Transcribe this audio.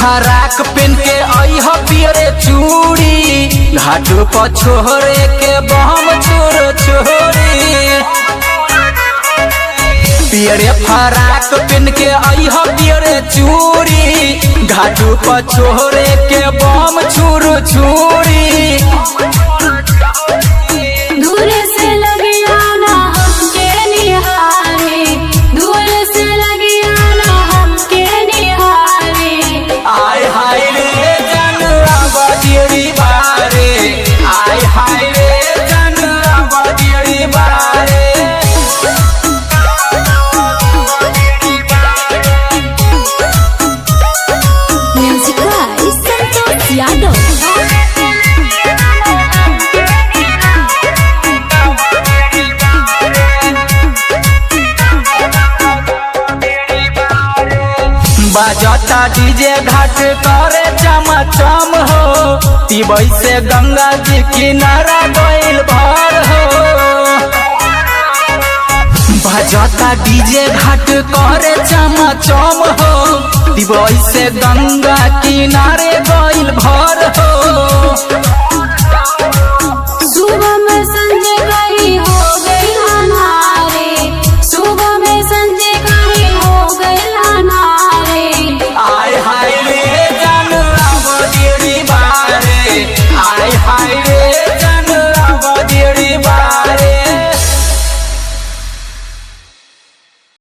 फराक पेन के आई हो पियरे चूड़ी घाट पर छोरे के बम छोर छोरी पियरे फराक पेन के आई हो पियरे चूड़ी घाट पर छोरे के बम छुर छुरी बजता डीजे घाट करे चमचम हो तिबई से गंगा जी किनारा गइल भर हो बजता डीजे घाट करे चमचम हो तिबई से गंगा किनारे गइल भर हो